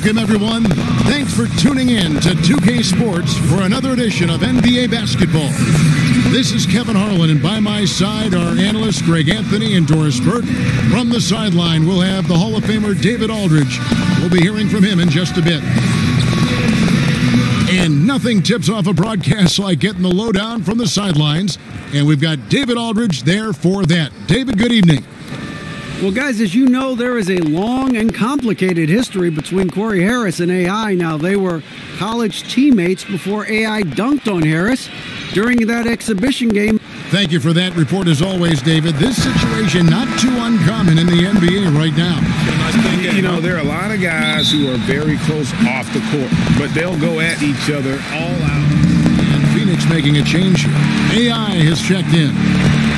Welcome, everyone. Thanks for tuning in to 2K Sports for another edition of NBA basketball. This is Kevin Harlan, and by my side are analysts Greg Anthony and Doris Burke. From the sideline, we'll have the Hall of Famer David Aldridge. We'll be hearing from him in just a bit. And nothing tips off a broadcast like getting the lowdown from the sidelines. And we've got David Aldridge there for that. David, good evening. Well, guys, as you know, there is a long and complicated history between Corey Harris and AI. Now, they were college teammates before AI dunked on Harris during that exhibition game. Thank you for that report, as always, David. This situation not too uncommon in the NBA right now. You know, there are a lot of guys who are very close off the court, but they'll go at each other all out. And Phoenix making a change here. AI has checked in.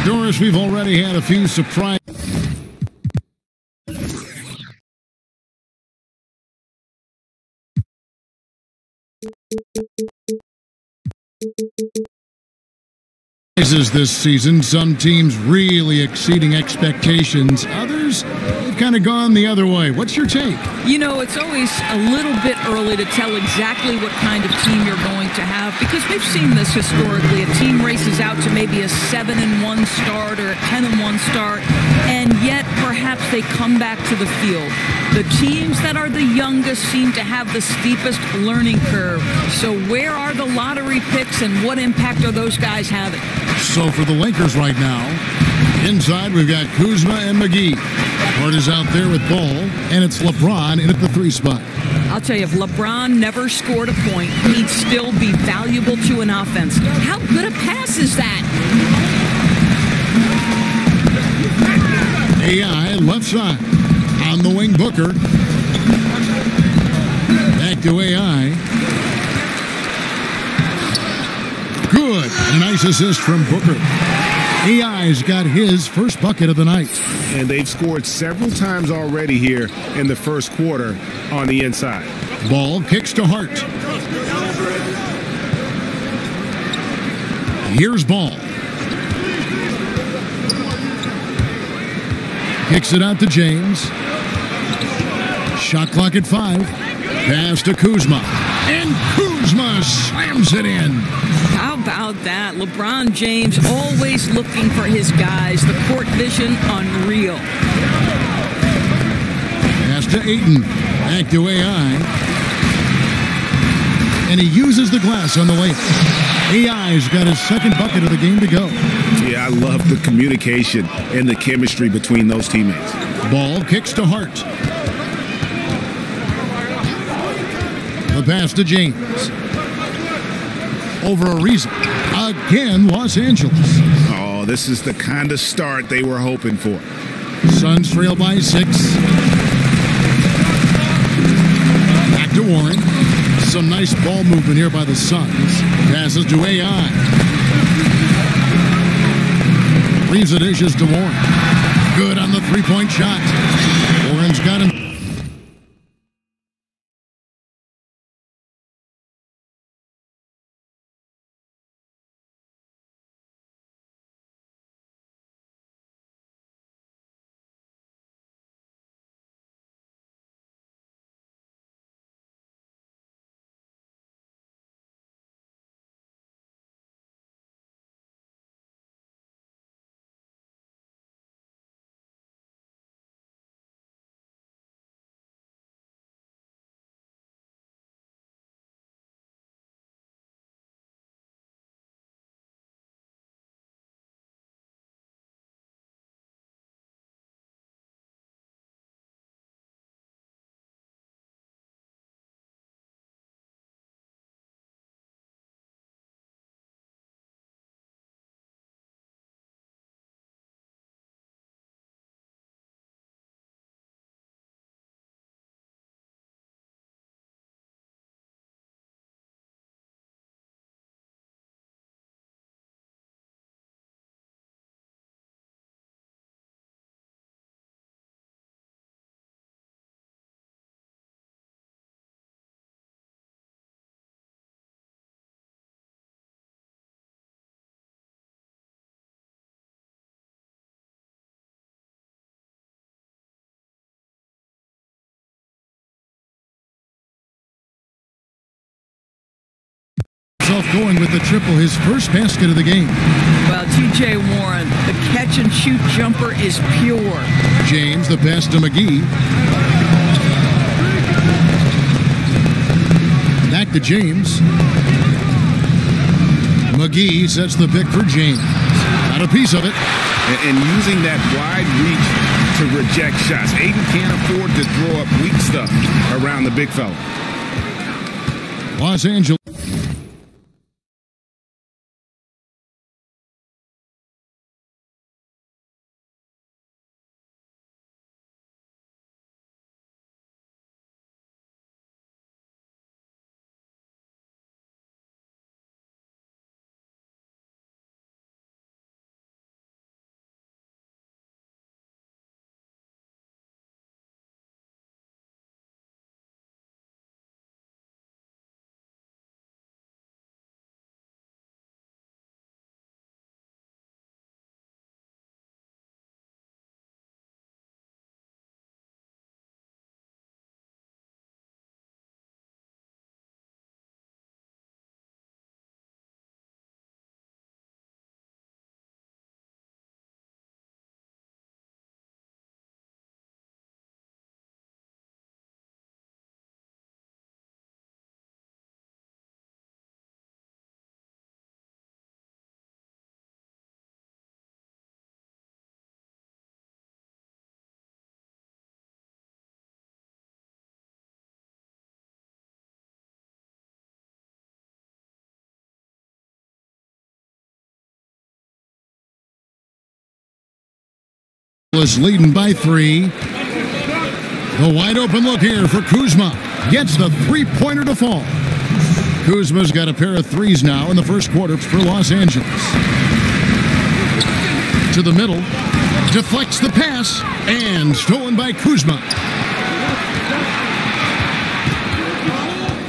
Doris, we've already had a few surprises. This season, some teams really exceeding expectations. Others, they've kind of gone the other way. What's your take? You know, it's always a little bit early to tell exactly what kind of team you're going to have, because we've seen this historically. A team races out to maybe a 7-1 start or a 10-1 start, and yet perhaps they come back to the field. The teams that are the youngest seem to have the steepest learning curve. So where are the lottery picks, and what impact are those guys having? So for the Lakers right now, inside we've got Kuzma and McGee. Hart is out there with ball, and it's LeBron in at the 3 spot. I'll tell you, if LeBron never scored a point, he'd still be valuable to an offense. How good a pass is that? AI left side. On the wing, Booker. Back to AI. Good. A nice assist from Booker. AI's got his first bucket of the night. And they've scored several times already here in the first quarter on the inside. Ball kicks to Hart. Here's Ball. Kicks it out to James. Shot clock at 5. Pass to Kuzma. And Kuzma slams it in. How about that? LeBron James always looking for his guys. The court vision, unreal. Pass to Ayton. Back to AI. And he uses the glass on the way. AI's got his second bucket of the game to go. Yeah, I love the communication and the chemistry between those teammates. Ball kicks to Hart. The pass to James. Over a reason. Again, Los Angeles. Oh, this is the kind of start they were hoping for. Suns trail by 6. Back to Warren. Some nice ball movement here by the Suns. Passes to AI. Leaves the dishes to Warren. Good on the three-point shot. Warren's got him. himself going with the triple, his first basket of the game. Well, T.J. Warren, the catch-and-shoot jumper is pure. James, the pass to McGee. Back to James. McGee sets the pick for James. Got a piece of it. And using that wide reach to reject shots. Aiden can't afford to throw up weak stuff around the big fella. Los Angeles. is leading by 3. The wide open look here for Kuzma. Gets the three-pointer to fall. Kuzma's got a pair of threes now in the first quarter for Los Angeles. To the middle. Deflects the pass. And stolen by Kuzma.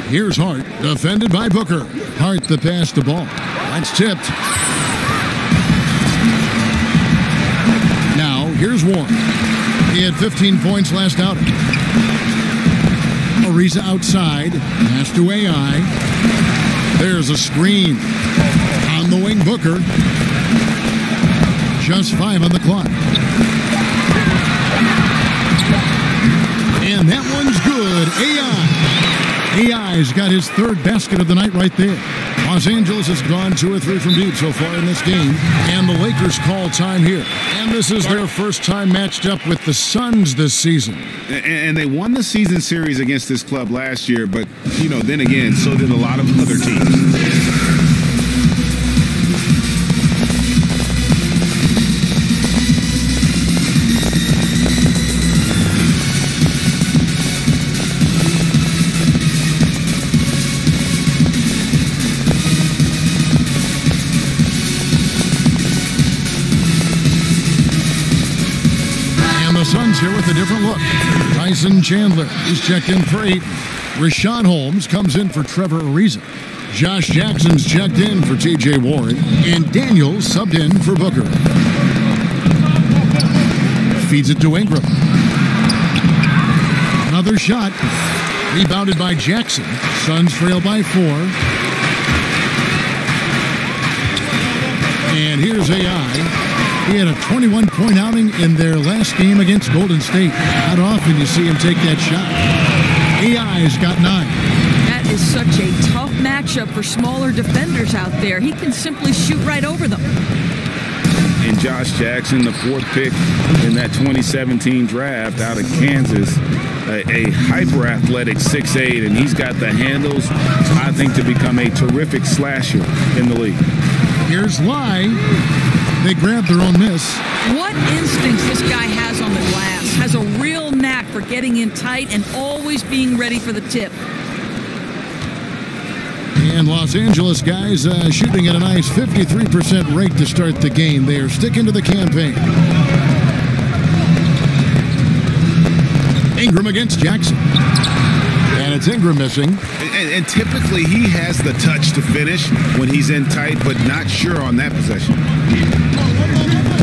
Here's Hart. Defended by Booker. Hart the pass to Ball. That's tipped. Now, here's Warren. He had 15 points last outing. Ariza outside. Pass to AI. There's a screen. On the wing, Booker. Just 5 on the clock. And that one's good. AI's got his third basket of the night right there. Los Angeles has gone 2 or 3 from deep so far in this game. And the Lakers call time here. And this is their first time matched up with the Suns this season. And they won the season series against this club last year, but, you know, then again, so did a lot of other teams. Suns here with a different look. Tyson Chandler is checked in for 8. Rashawn Holmes comes in for Trevor Ariza. Josh Jackson's checked in for T.J. Warren. And Daniels subbed in for Booker. Feeds it to Ingram. Another shot. Rebounded by Jackson. Suns trail by 4. And here's AI. He had a 21-point outing in their last game against Golden State. Not often you see him take that shot. AI's got 9. That is such a tough matchup for smaller defenders out there. He can simply shoot right over them. And Josh Jackson, the 4th pick in that 2017 draft out of Kansas, a hyper-athletic 6'8", and he's got the handles, I think, to become a terrific slasher in the league. Here's Lai. They grab their own miss. What instincts this guy has on the glass. Has a real knack for getting in tight and always being ready for the tip. And Los Angeles guys shooting at a nice 53% rate to start the game. They are sticking to the campaign. Ingram against Jackson. And it's Ingram missing. And typically he has the touch to finish when he's in tight, but not sure on that possession.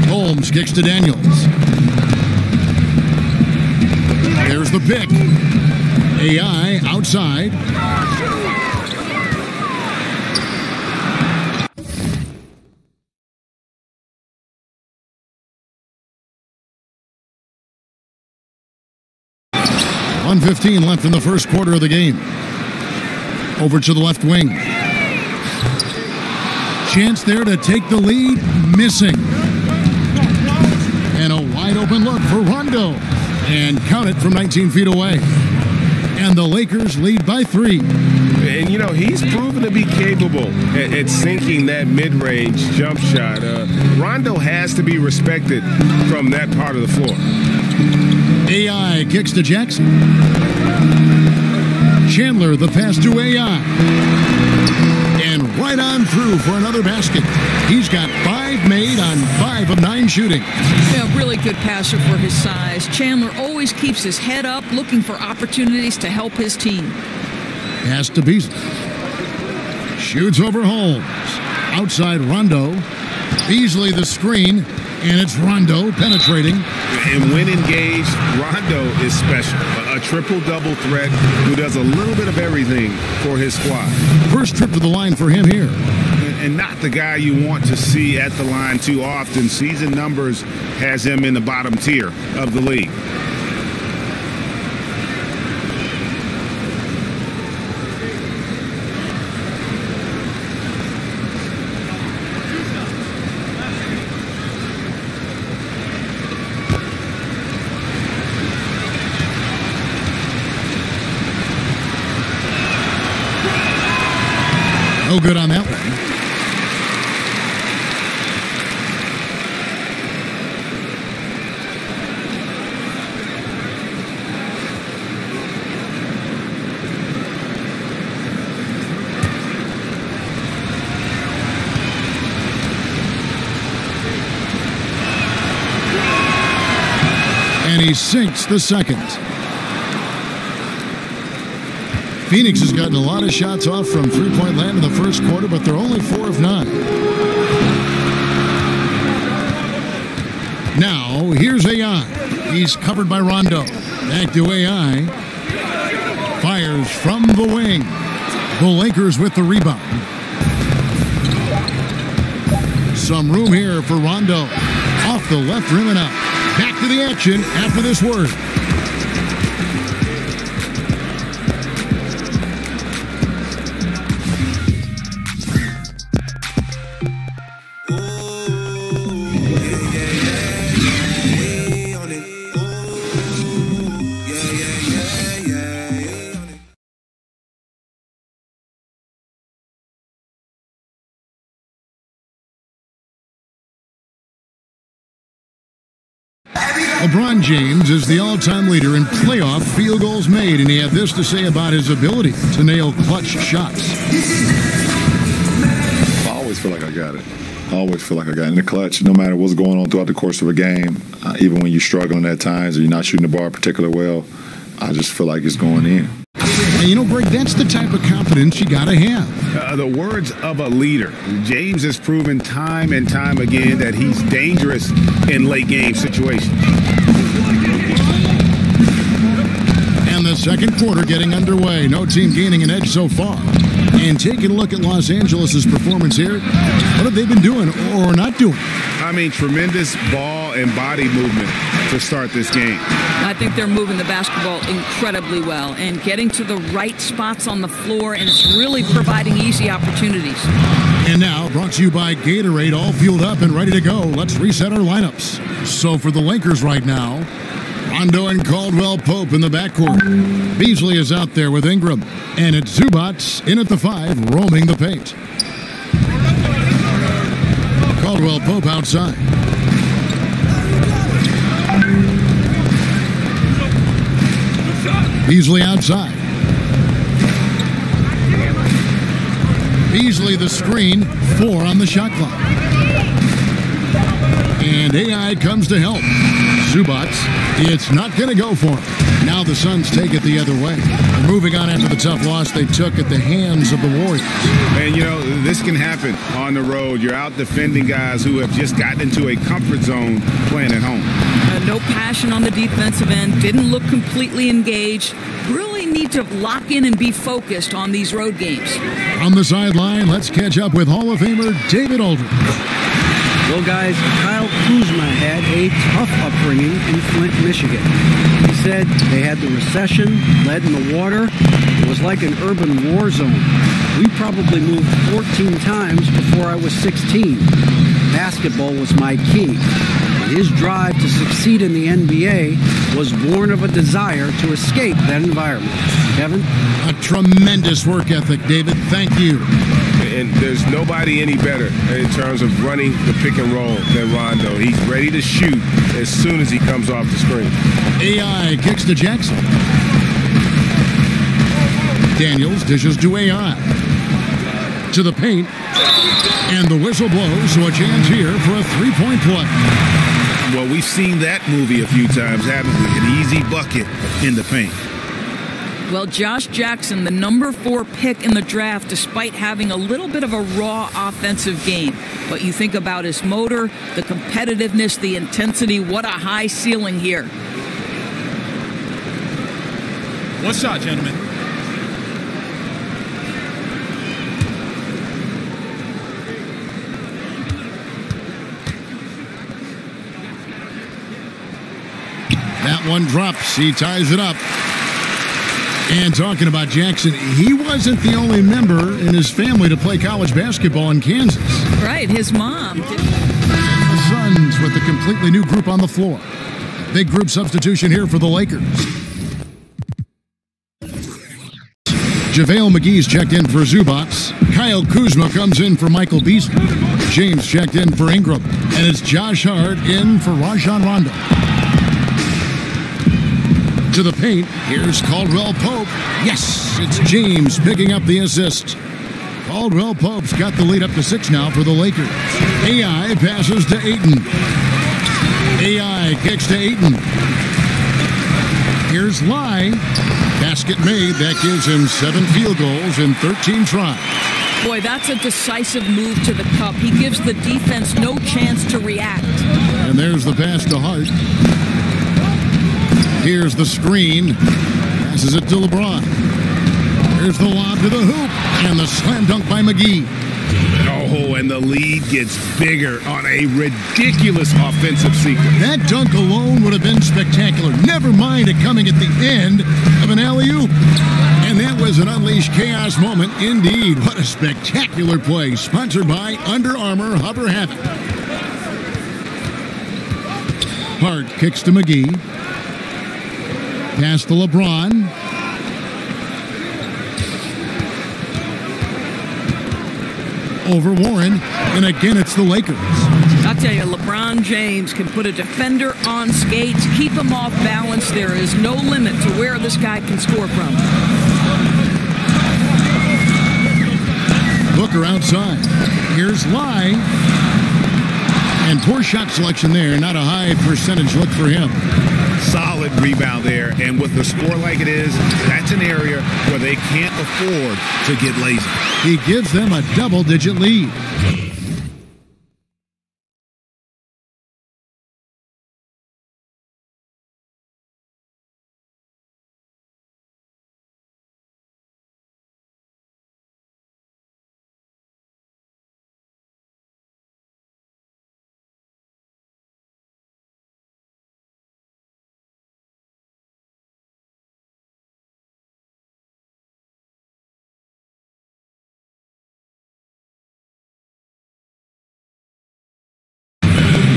Holmes kicks to Daniels. There's the pick. AI outside. 1:15 left in the first quarter of the game. Over to the left wing. Chance there to take the lead. Missing. And a wide open look for Rondo. And count it from 19 feet away. And the Lakers lead by 3. And, you know, he's proven to be capable at sinking that mid-range jump shot. Rondo has to be respected from that part of the floor. AI kicks to Jackson. Chandler, the pass to AI. And right on through for another basket. He's got 5 made on 5 of 9 shooting. Yeah, really good passer for his size. Chandler always keeps his head up, looking for opportunities to help his team. Pass to Beasley. Shoots over Holmes. Outside Rondo. Beasley the screen. And it's Rondo penetrating. And when engaged, Rondo is special. A triple-double threat who does a little bit of everything for his squad. First trip to the line for him here. And not the guy you want to see at the line too often. Season numbers has him in the bottom tier of the league. No good on that one. And he sinks the second. Phoenix has gotten a lot of shots off from three-point land in the first quarter, but they're only 4 of 9. Now, here's AI. He's covered by Rondo. Back to AI. Fires from the wing. The Lakers with the rebound. Some room here for Rondo. Off the left rim and out. Back to the action after this word. LeBron James is the all-time leader in playoff field goals made, and he had this to say about his ability to nail clutch shots. I always feel like I got it. I always feel like I got it in the clutch, no matter what's going on throughout the course of a game. Even when you're struggling at times or you're not shooting the ball particularly well, I just feel like it's going in. And you know, Greg, that's the type of confidence you got to have. The words of a leader. James has proven time and time again that he's dangerous in late game situations. And the second quarter getting underway. No team gaining an edge so far. And taking a look at Los Angeles' performance here, what have they been doing or not doing? I mean, tremendous ball and body movement to start this game. I think they're moving the basketball incredibly well and getting to the right spots on the floor, and it's really providing easy opportunities. And now, brought to you by Gatorade, all fueled up and ready to go. Let's reset our lineups. So for the Lakers right now, Rondo and Caldwell Pope in the backcourt. Beasley is out there with Ingram. And it's Zubac in at the 5, roaming the paint. Caldwell Pope outside. Beasley outside. Beasley the screen, 4 on the shot clock. And AI comes to help. Zubac, it's not going to go for him. Now the Suns take it the other way. They're moving on after the tough loss they took at the hands of the Warriors. And, you know, this can happen on the road. You're out defending guys who have just gotten into a comfort zone playing at home. No passion on the defensive end. Didn't look completely engaged. Really need to lock in and be focused on these road games. On the sideline, let's catch up with Hall of Famer David Aldridge. Well, guys, Kyle Kuzma had a tough upbringing in Flint, Michigan. He said they had the recession, lead in the water. It was like an urban war zone. We probably moved 14 times before I was 16. Basketball was my key. His drive to succeed in the NBA was born of a desire to escape that environment. Kevin? A tremendous work ethic, David. Thank you. And there's nobody any better in terms of running the pick and roll than Rondo. He's ready to shoot as soon as he comes off the screen. AI kicks to Jackson. Daniels dishes to AI. To the paint. And the whistle blows, so a chance here for a three-point play. Well, we've seen that movie a few times, haven't we? An easy bucket in the paint. Well, Josh Jackson, the number 4 pick in the draft, despite having a little bit of a raw offensive game. But you think about his motor, the competitiveness, the intensity, what a high ceiling here. One shot, gentlemen. That one drops. He ties it up. And talking about Jackson, he wasn't the only member in his family to play college basketball in Kansas. Right, his mom. The Suns with a completely new group on the floor. Big group substitution here for the Lakers. JaVale McGee's checked in for Zubats. Kyle Kuzma comes in for Michael Beasley. James checked in for Ingram. And it's Josh Hart in for Rajon Rondo. To the paint, here's Caldwell Pope. Yes, it's James picking up the assist. Caldwell Pope's got the lead up to 6 now for the Lakers. AI passes to Ayton. AI kicks to Ayton. Here's Lai. Basket made. That gives him 7 field goals in 13 tries. Boy, that's a decisive move to the cup. He gives the defense no chance to react. And there's the pass to Hart. Here's the screen. Passes it to LeBron. Here's the lob to the hoop. And the slam dunk by McGee. Oh, and the lead gets bigger on a ridiculous offensive sequence. That dunk alone would have been spectacular. Never mind it coming at the end of an alley-oop. And that was an unleashed chaos moment. Indeed, what a spectacular play. Sponsored by Under Armour Hover Havoc. Hart kicks to McGee. Pass to LeBron. Over Warren. And again, it's the Lakers. I'll tell you, LeBron James can put a defender on skates, keep him off balance. There is no limit to where this guy can score from. Booker outside. Here's Lai. And poor shot selection there. Not a high percentage look for him. Solid rebound there, and with the score like it is, that's an area where they can't afford to get lazy. He gives them a double-digit lead.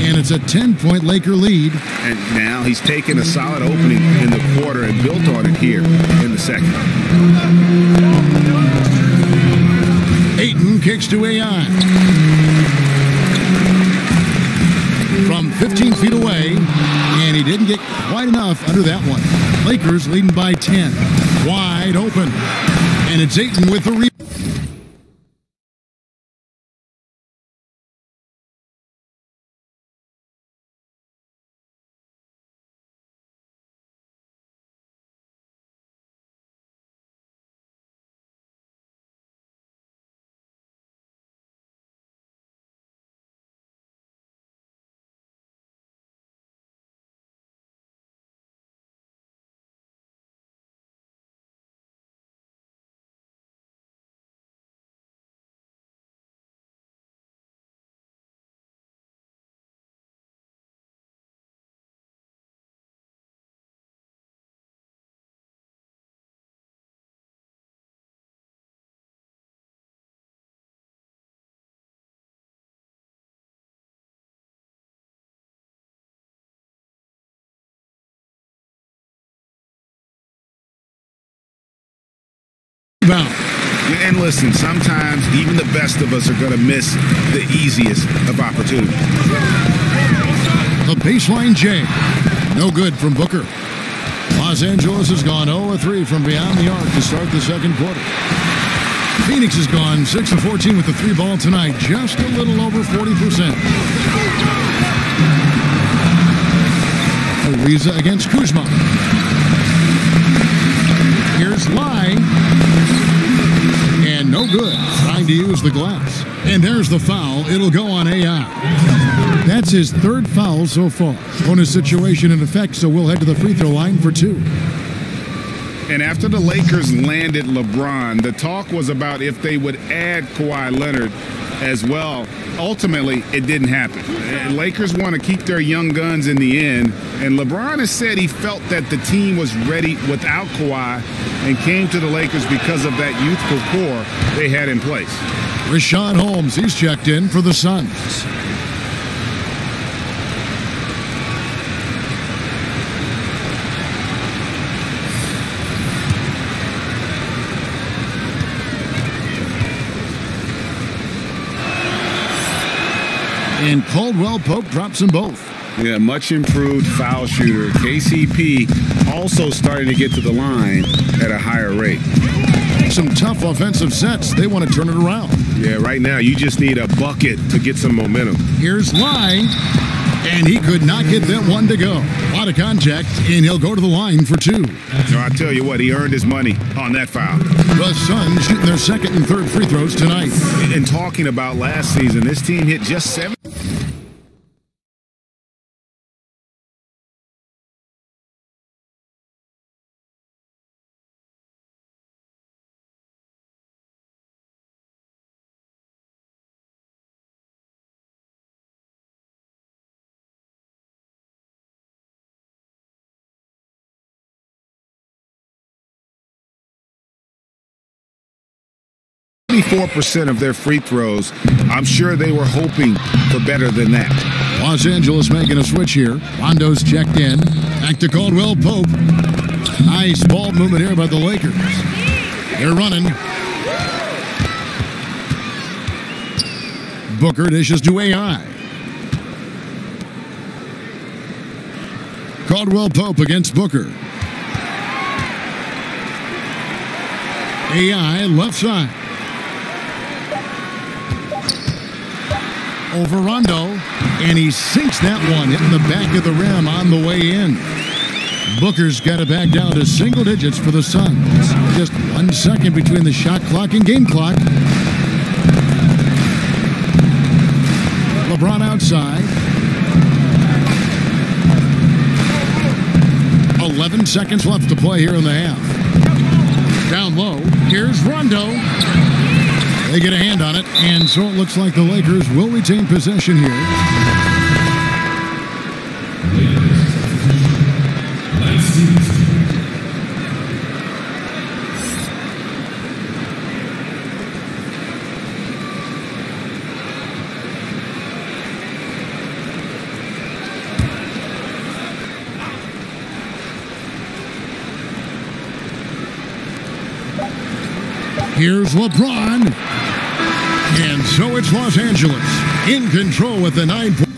And it's a 10-point Laker lead. And now he's taken a solid opening in the quarter and built on it here in the second. Ayton kicks to AI. From 15 feet away, and he didn't get quite enough under that one. Lakers leading by 10. Wide open. And it's Ayton with the rebound. Rebound. And listen, sometimes even the best of us are going to miss the easiest of opportunities. The baseline J. No good from Booker. Los Angeles has gone 0-3 from beyond the arc to start the second quarter. Phoenix has gone 6 of 14 with the 3-ball tonight, just a little over 40%. Ariza against Kuzma. Here's Lai. And no good, trying to use the glass. And there's the foul. It'll go on AI. That's his third foul so far. Bonus situation in effect, so we'll head to the free throw line for 2. And after the Lakers landed LeBron, the talk was about if they would add Kawhi Leonard as well. Ultimately, it didn't happen. The Lakers want to keep their young guns in the end, and LeBron has said he felt that the team was ready without Kawhi and came to the Lakers because of that youthful core they had in place. Richaun Holmes, he's checked in for the Suns. And Caldwell Pope drops them both. Yeah, much improved foul shooter. KCP also starting to get to the line at a higher rate. Some tough offensive sets. They want to turn it around. Yeah, right now you just need a bucket to get some momentum. Here's Lai, and he could not get that one to go. A lot of contact, and he'll go to the line for 2. So I tell you what, he earned his money on that foul. The Suns shooting their second and third free throws tonight. And talking about last season, this team hit just 7. Percent of their free throws. I'm sure they were hoping for better than that. Los Angeles making a switch here. Rondo's checked in. Back to Caldwell Pope. Nice ball movement here by the Lakers. They're running. Booker dishes to AI. Caldwell Pope against Booker. AI left side. Over Rondo, and he sinks that one, hitting the back of the rim on the way in. Booker's got it back down to single digits for the Suns. Just 1 second between the shot clock and game clock. LeBron outside. 11 seconds left to play here in the half. Down low, here's Rondo. They get a hand on it, and so it looks like the Lakers will retain possession here. Here's LeBron. And so it's Los Angeles in control with the 9 point.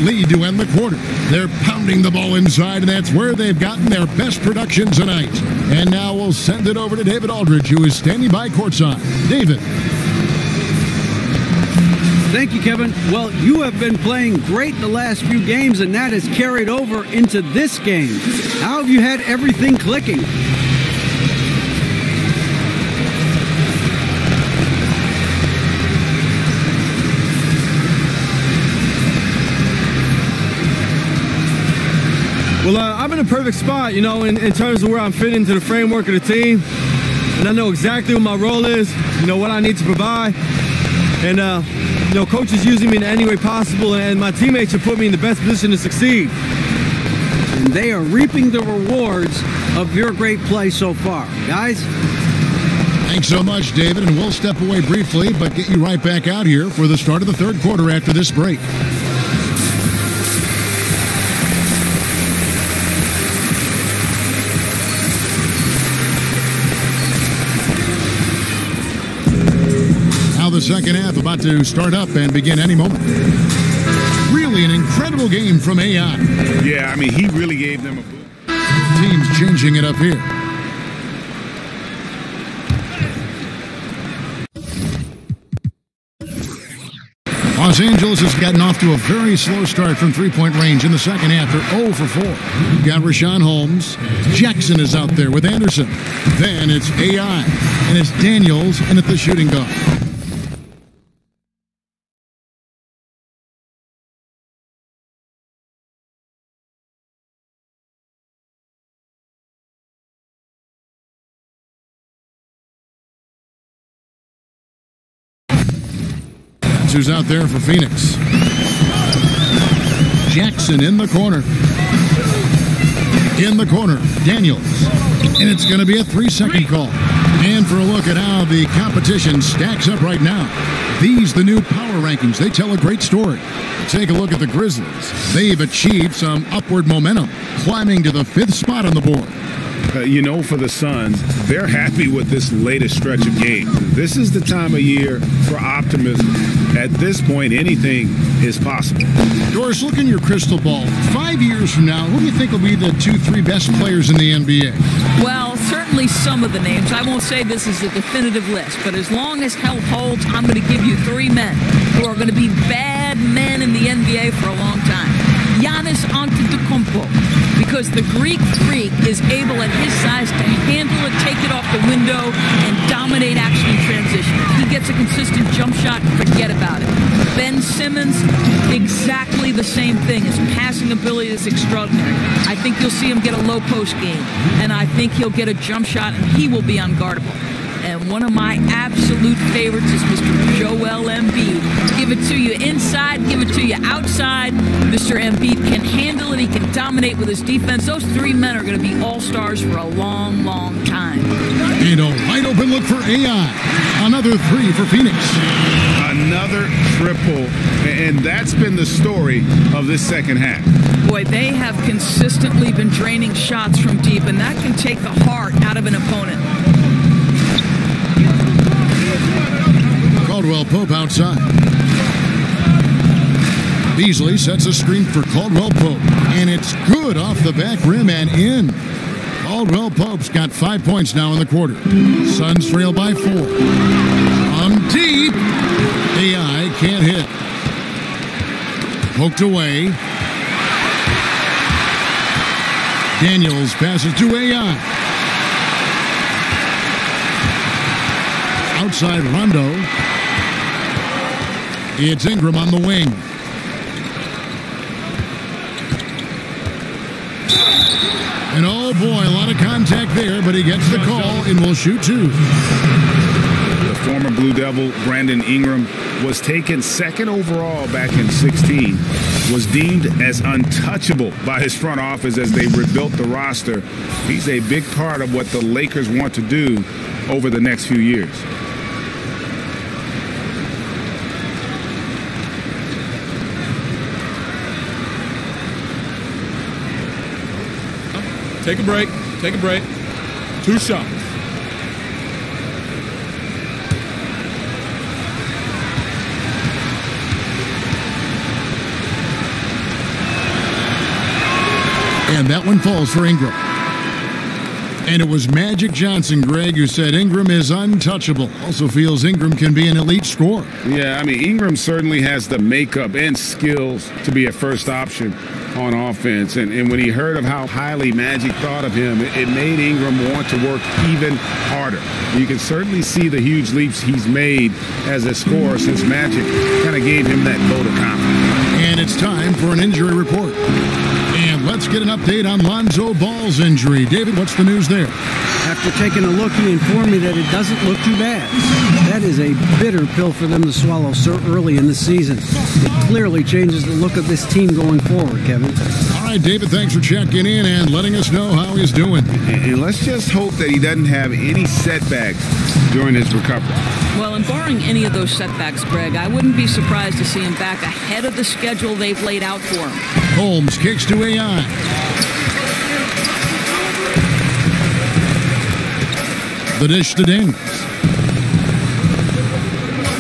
Lead to end the quarter. They're pounding the ball inside, and that's where they've gotten their best production tonight. And now we'll send it over to David Aldridge, who is standing by courtside. David. Thank you, Kevin. Well, you have been playing great the last few games, and that has carried over into this game. How have you had everything clicking? Well, I'm in a perfect spot, you know, in terms of where I'm fitting into the framework of the team. And I know exactly what my role is, you know, what I need to provide. And, you know, coach is using me in any way possible, and my teammates have put me in the best position to succeed. And they are reaping the rewards of your great play so far. Guys? Thanks so much, David, and we'll step away briefly, but get you right back out here for the start of the third quarter after this break. Now the second half about to start up and begin any moment. Really an incredible game from AI. Yeah, I mean, he really gave them a boost. Teams changing it up here. Los Angeles has gotten off to a very slow start from three-point range in the second half. They're 0 for 4. You've got Rashawn Holmes. Jackson is out there with Anderson. Then it's AI. And it's Daniels in at the shooting guard. Who's out there for Phoenix. Jackson in the corner. In the corner, Daniels. And it's going to be a 3-second call. And for a look at how the competition stacks up right now. These, the new power rankings, they tell a great story. Take a look at the Grizzlies. They've achieved some upward momentum, climbing to the 5th spot on the board. You know, for the Suns, they're happy with this latest stretch of games. This is the time of year for optimism. At this point, anything is possible. Doris, look in your crystal ball. 5 years from now, who do you think will be the 2-3 best players in the NBA? Well, certainly some of the names. I won't say this is a definitive list, but as long as health holds, I'm going to give you 3 men who are going to be bad men in the NBA for a long time. Giannis Antetokounmpo, because the Greek freak is able at his size to handle it, take it off the window, and dominate action in transition. If he gets a consistent jump shot, forget about it. Ben Simmons, exactly the same thing. His passing ability is extraordinary. I think you'll see him get a low post game, and I think he'll get a jump shot, and he will be unguardable. And one of my absolute favorites is Mr. Joel Embiid. Give it to you inside, give it to you outside. Mr. Embiid can handle it. He can dominate with his defense. Those 3 men are going to be all-stars for a long, long time. And a wide open look for AI. Another 3 for Phoenix. Another triple. And that's been the story of this second half. Boy, they have consistently been draining shots from deep, and that can take the heart out of an opponent. Caldwell Pope outside. Beasley sets a screen for Caldwell Pope, and it's good off the back rim and in. Caldwell Pope's got 5 points now in the quarter. Suns trail by 4. From deep, AI can't hit. Poked away. Daniels passes to AI. Outside Rondo. It's Ingram on the wing. And oh boy, a lot of contact there, but he gets the call and will shoot 2. The former Blue Devil, Brandon Ingram, was taken 2nd overall back in 2016, was deemed as untouchable by his front office as they rebuilt the roster. He's a big part of what the Lakers want to do over the next few years. Take a break. Take a break. 2 shots. And that one falls for Ingram. And it was Magic Johnson, Greg, who said Ingram is untouchable. Also feels Ingram can be an elite scorer. Yeah, I mean, Ingram certainly has the makeup and skills to be a first option on offense. And when he heard of how highly Magic thought of him, it made Ingram want to work even harder. You can certainly see the huge leaps he's made as a scorer since Magic kind of gave him that vote of confidence. And it's time for an injury report. And let's let's get an update on Lonzo Ball's injury. David, what's the news there? After taking a look, he informed me that it doesn't look too bad. That is a bitter pill for them to swallow so early in the season. It clearly changes the look of this team going forward, Kevin. All right, David, thanks for checking in and letting us know how he's doing. And let's just hope that he doesn't have any setbacks during his recovery. Well, and barring any of those setbacks, Greg, I wouldn't be surprised to see him back ahead of the schedule they've laid out for him. Holmes kicks to AI. The dish to Daniels.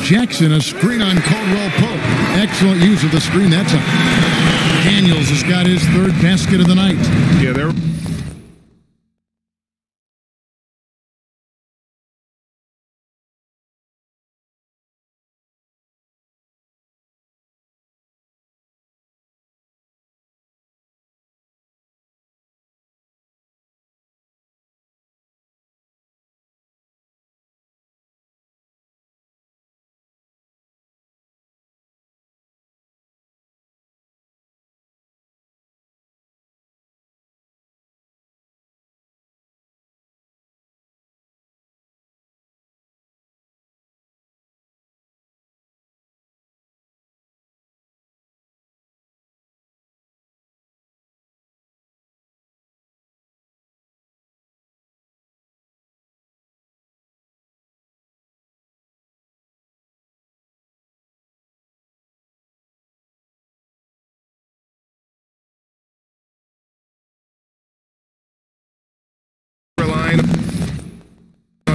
Jackson, a screen on Caldwell Pope. Excellent use of the screen. That's a Daniels has got his third basket of the night. Yeah, they're...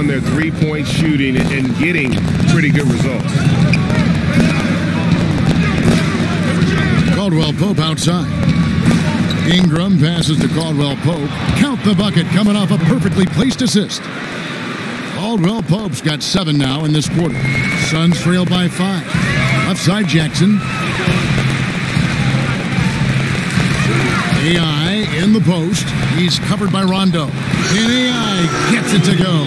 on their three-point shooting and getting pretty good results. Caldwell Pope outside. Ingram passes to Caldwell Pope. Count the bucket coming off a perfectly placed assist. Caldwell Pope's got 7 now in this quarter. Suns trail by 5. Left side Jackson. AI in the post. He's covered by Rondo. And AI gets it to go.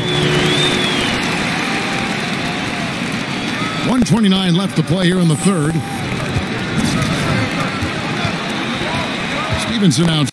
1:29 left to play here in the third. Stevenson out.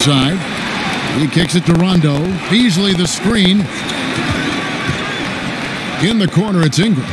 Side. He kicks it to Rondo. Beasley the screen. In the corner, it's Ingram.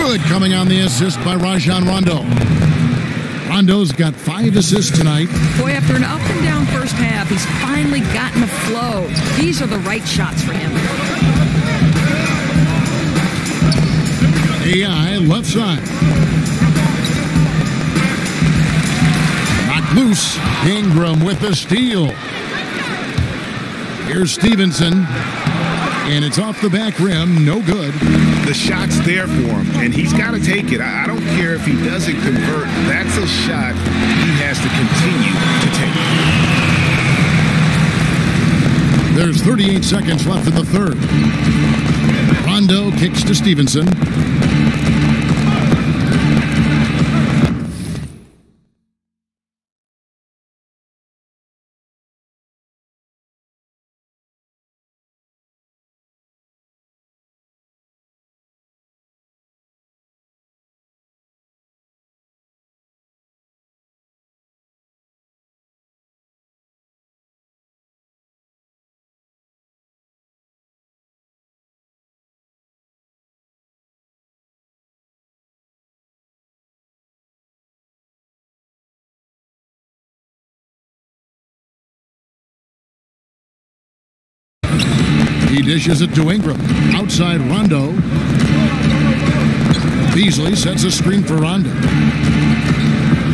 Good coming on the assist by Rajon Rondo. Rondo's got 5 assists tonight. Boy, after an up and down first half, he's finally gotten a flow. These are the right shots for him. AI left side. Knocked loose. Ingram with the steal. Here's Stevenson. And it's off the back rim. No good. The shot's there for him, and he's got to take it. I don't care if he doesn't convert. That's a shot he has to continue to take. There's 38 seconds left in the third. Rondo kicks to Stevenson. He dishes it to Ingram. Outside Rondo. Beasley sets a screen for Rondo.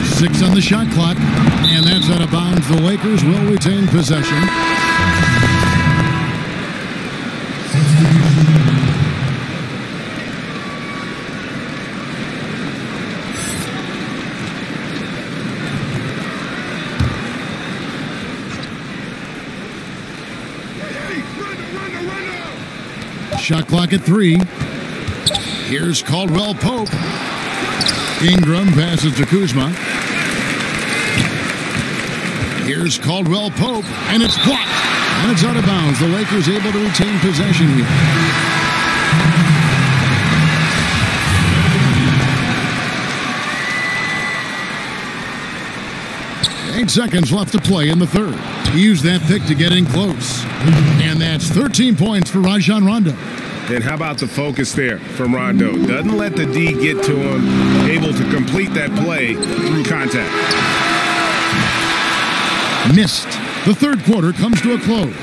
6 on the shot clock. And that's out of bounds. The Lakers will retain possession. Shot clock at 3. Here's Caldwell Pope. Ingram passes to Kuzma. Here's Caldwell Pope, and it's blocked. And it's out of bounds. The Lakers able to retain possession here. Eight seconds left to play in the third. He used that pick to get in close. And that's 13 points for Rajon Rondo. And how about the focus there from Rondo? Doesn't let the D get to him, able to complete that play through contact. Missed. The third quarter comes to a close.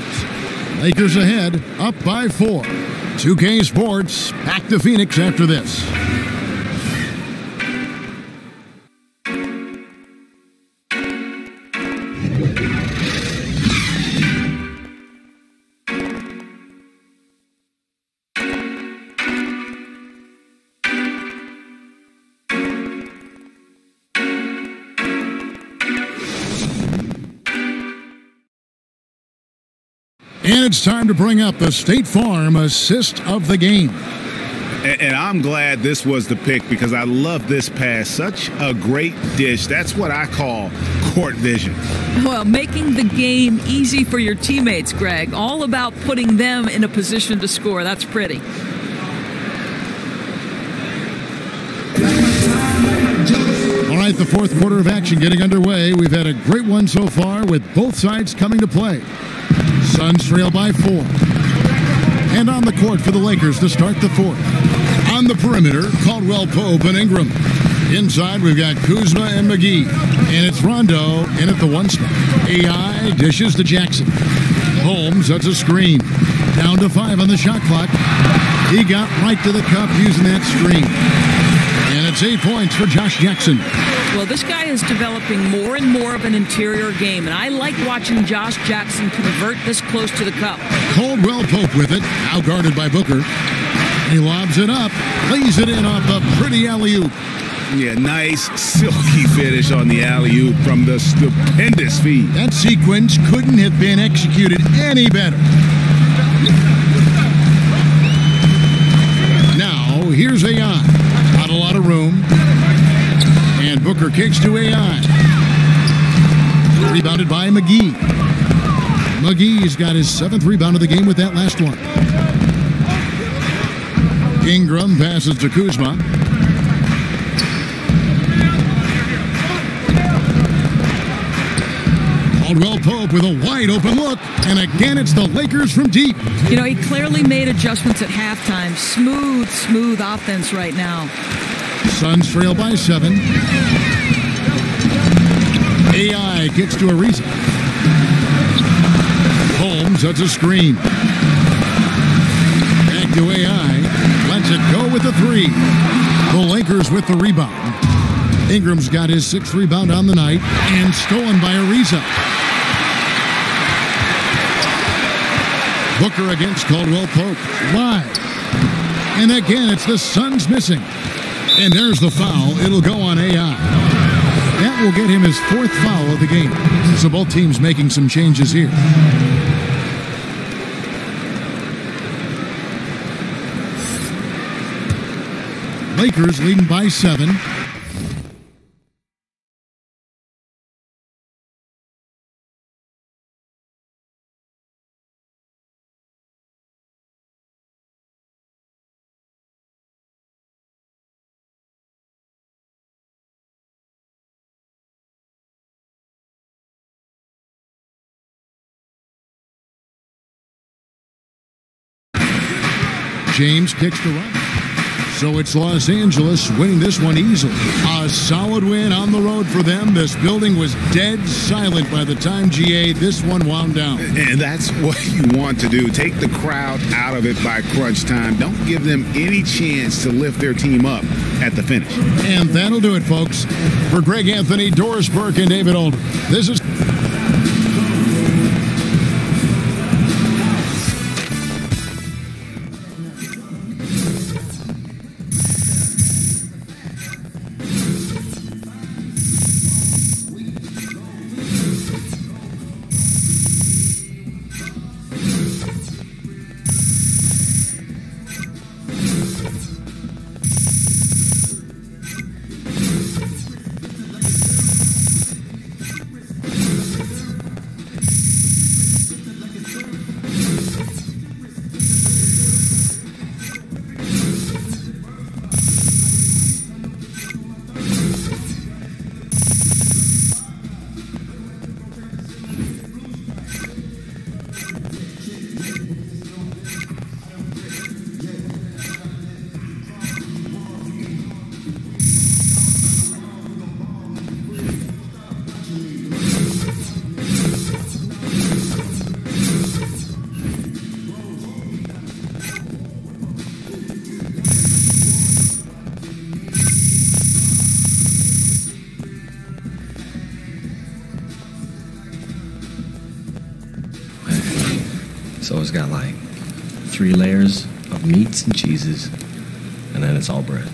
Lakers ahead, up by 4. 2K Sports, back to Phoenix after this. And it's time to bring up the State Farm assist of the game. And I'm glad this was the pick because I love this pass. Such a great dish. That's what I call court vision. Well, making the game easy for your teammates, Greg. All about putting them in a position to score. That's pretty. All right, the fourth quarter of action getting underway. We've had a great one so far with both sides coming to play. Suns trail by 4. And on the court for the Lakers to start the fourth. On the perimeter, Caldwell Pope and Ingram. Inside, we've got Kuzma and McGee. And it's Rondo in at the 1 spot. AI dishes to Jackson. Holmes sets a screen. Down to 5 on the shot clock. He got right to the cup using that screen. And it's 8 points for Josh Jackson. Well, this guy is developing more and more of an interior game, and I like watching Josh Jackson convert this close to the cup. Caldwell Pope with it, now guarded by Booker. He lobs it up, lays it in off a pretty alley-oop. Yeah, nice silky finish on the alley-oop from the stupendous feed. That sequence couldn't have been executed any better. Now, here's AI. Not a lot of room. And Booker kicks to AI. Rebounded by McGee. McGee's got his 7th rebound of the game with that last one. Ingram passes to Kuzma. Caldwell Pope with a wide open look, and again it's the Lakers from deep. You know, he clearly made adjustments at halftime. Smooth offense right now. Suns trail by 7. AI kicks to Ariza. Holmes, that's a screen. Back to AI. Lets it go with the 3. The Lakers with the rebound. Ingram's got his 6th rebound on the night and stolen by Ariza. Booker against Caldwell Pope. Live. And again, it's the Suns missing. And there's the foul. It'll go on AI. That will get him his 4th foul of the game. So both teams making some changes here. Lakers leading by 7. James kicks to right. So it's Los Angeles winning this one easily. A solid win on the road for them. This building was dead silent by the time, GA, this one wound down. And that's what you want to do. Take the crowd out of it by crunch time. Don't give them any chance to lift their team up at the finish. And that'll do it, folks. For Greg Anthony, Doris Burke, and David Aldridge, this is... So it's got like 3 layers of meats and cheeses, and then it's all bread.